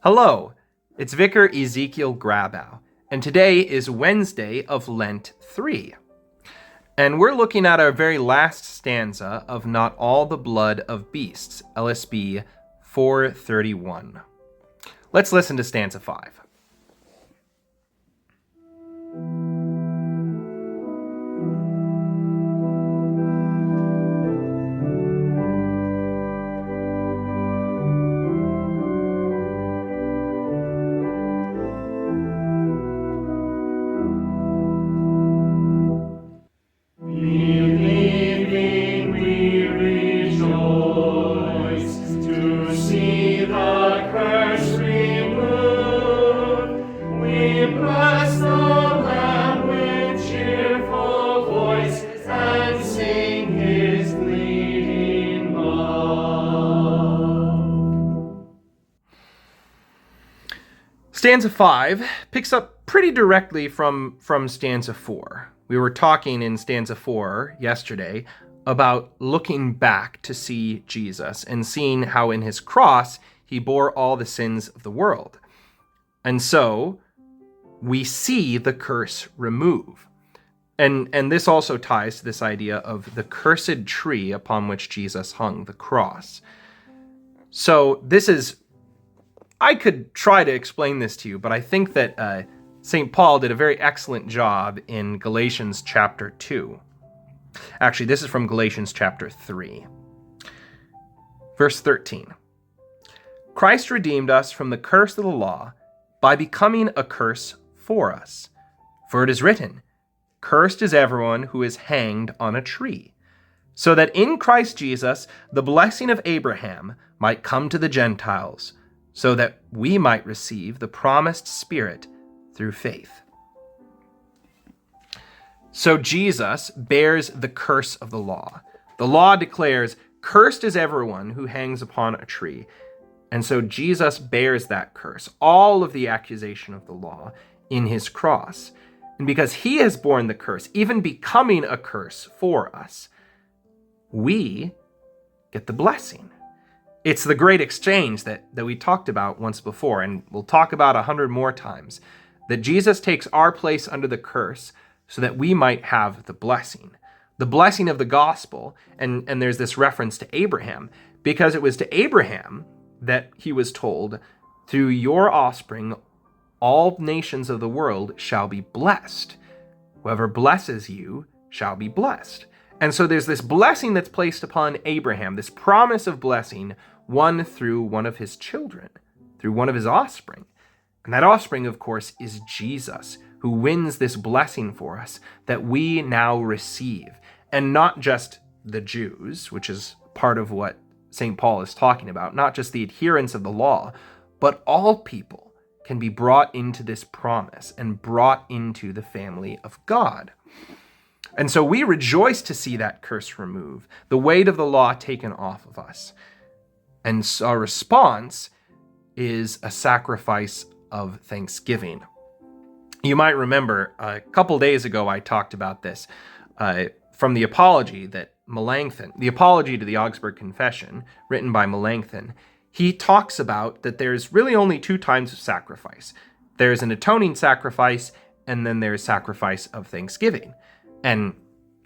Hello, it's Vicar Ezekiel Grabau, and today is Wednesday of Lent 3. And we're looking at our very last stanza of Not All the Blood of Beasts, LSB 431. Let's listen to stanza 5. Stanza 5 picks up pretty directly from stanza 4. We were talking in stanza 4 yesterday about looking back to see Jesus and seeing how in his cross he bore all the sins of the world. And so we see the curse remove. And this also ties to this idea of the cursed tree upon which Jesus hung, the cross. So this is, I could try to explain this to you, but I think that St. Paul did a very excellent job in Galatians chapter 2. Actually, this is from Galatians chapter 3. Verse 13. Christ redeemed us from the curse of the law by becoming a curse for us. For it is written, "Cursed is everyone who is hanged on a tree," so that in Christ Jesus the blessing of Abraham might come to the Gentiles, so that we might receive the promised Spirit through faith. So Jesus bears the curse of the law. The law declares, "Cursed is everyone who hangs upon a tree." And so Jesus bears that curse, all of the accusation of the law, in his cross. And because he has borne the curse, even becoming a curse for us, we get the blessing. It's the great exchange that we talked about once before, and we'll talk about 100 more times, that Jesus takes our place under the curse so that we might have the blessing of the gospel. And there's this reference to Abraham, because it was to Abraham that he was told, "Through your offspring, all nations of the world shall be blessed. Whoever blesses you shall be blessed." And so there's this blessing that's placed upon Abraham, this promise of blessing, won through one of his children, through one of his offspring. And that offspring, of course, is Jesus, who wins this blessing for us that we now receive. And not just the Jews, which is part of what St. Paul is talking about, not just the adherents of the law, but all people can be brought into this promise and brought into the family of God. And so we rejoice to see that curse removed, the weight of the law taken off of us. And so our response is a sacrifice of thanksgiving. You might remember a couple days ago I talked about this from the apology that Melanchthon, the apology to the Augsburg Confession, written by Melanchthon. He talks about that there's really only two types of sacrifice. There's an atoning sacrifice, and then there's sacrifice of thanksgiving. And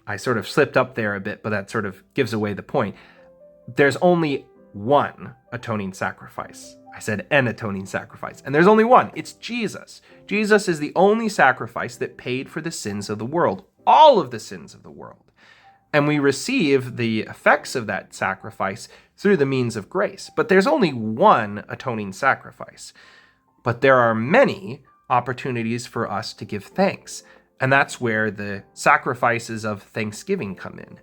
I sort of slipped up there a bit, but that sort of gives away the point. There's only one atoning sacrifice. I said an atoning sacrifice. And there's only one. It's Jesus. Jesus is the only sacrifice that paid for the sins of the world, all of the sins of the world. And we receive the effects of that sacrifice through the means of grace. But there's only one atoning sacrifice. But there are many opportunities for us to give thanks. And that's where the sacrifices of thanksgiving come in,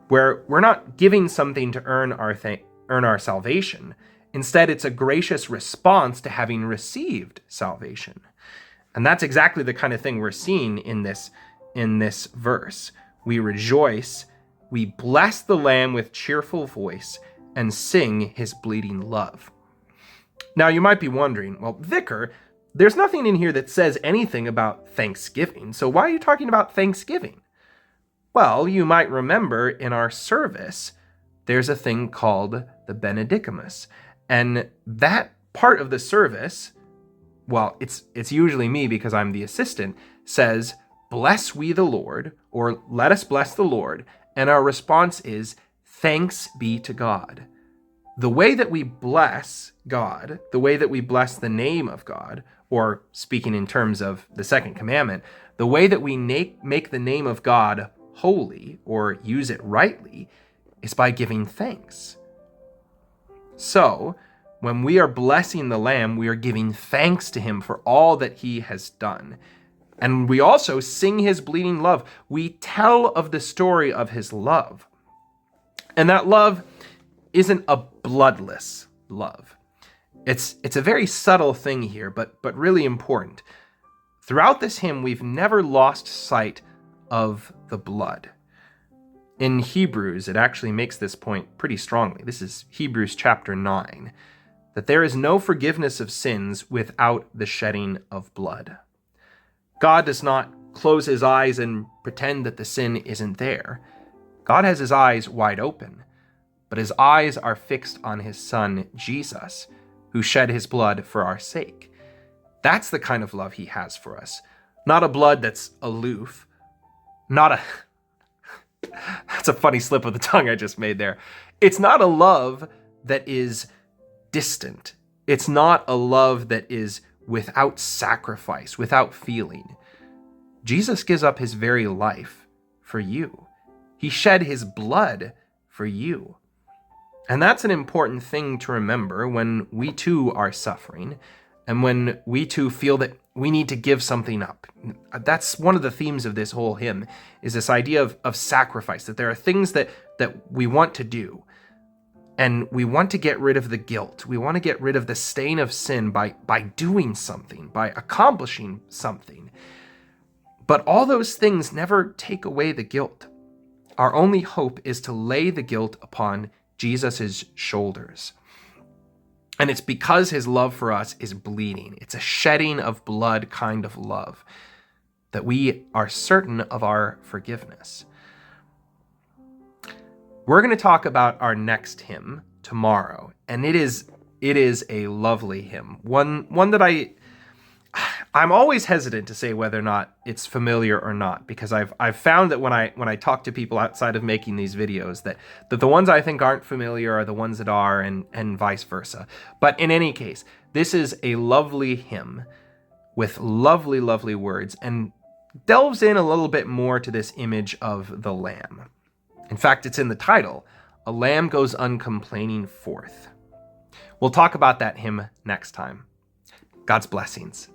where we're not giving something to earn our salvation. Instead, it's a gracious response to having received salvation. And that's exactly the kind of thing we're seeing in this verse. We rejoice, we bless the Lamb with cheerful voice, and sing his bleeding love. Now, you might be wondering, well, Vicar, there's nothing in here that says anything about Thanksgiving, so why are you talking about Thanksgiving? Well, you might remember in our service, there's a thing called the Benedicamus, and that part of the service, well, it's usually me because I'm the assistant, says, "Bless we the Lord," or "Let us bless the Lord." And our response is, "Thanks be to God." The way that we bless God, the way that we bless the name of God, or speaking in terms of the second commandment, the way that we make the name of God holy or use it rightly is by giving thanks. So, when we are blessing the Lamb, we are giving thanks to him for all that he has done. And we also sing his bleeding love. We tell of the story of his love. And that love isn't a bloodless love. It's a very subtle thing here, but really important. Throughout this hymn, we've never lost sight of the blood. In Hebrews, it actually makes this point pretty strongly. This is Hebrews chapter 9, that there is no forgiveness of sins without the shedding of blood. God does not close his eyes and pretend that the sin isn't there. God has his eyes wide open, but his eyes are fixed on his Son, Jesus, who shed his blood for our sake. That's the kind of love he has for us. Not a blood that's aloof. That's a funny slip of the tongue I just made there. It's not a love that is distant. It's not a love that is without sacrifice, without feeling. Jesus gives up his very life for you. He shed his blood for you. And that's an important thing to remember when we too are suffering and when we too feel that we need to give something up. That's one of the themes of this whole hymn, is this idea of sacrifice, that there are things that we want to do. And we want to get rid of the guilt. We want to get rid of the stain of sin by doing something, by accomplishing something. But all those things never take away the guilt. Our only hope is to lay the guilt upon Jesus' shoulders. And it's because his love for us is bleeding. It's a shedding of blood kind of love that we are certain of our forgiveness. We're going to talk about our next hymn tomorrow, and it is a lovely hymn. One that I'm always hesitant to say whether or not it's familiar or not, because I've found that when I talk to people outside of making these videos that the ones I think aren't familiar are the ones that are, and vice versa. But in any case, this is a lovely hymn with lovely, lovely words, and delves in a little bit more to this image of the Lamb. In fact, it's in the title, "A Lamb Goes Uncomplaining Forth." We'll talk about that hymn next time. God's blessings.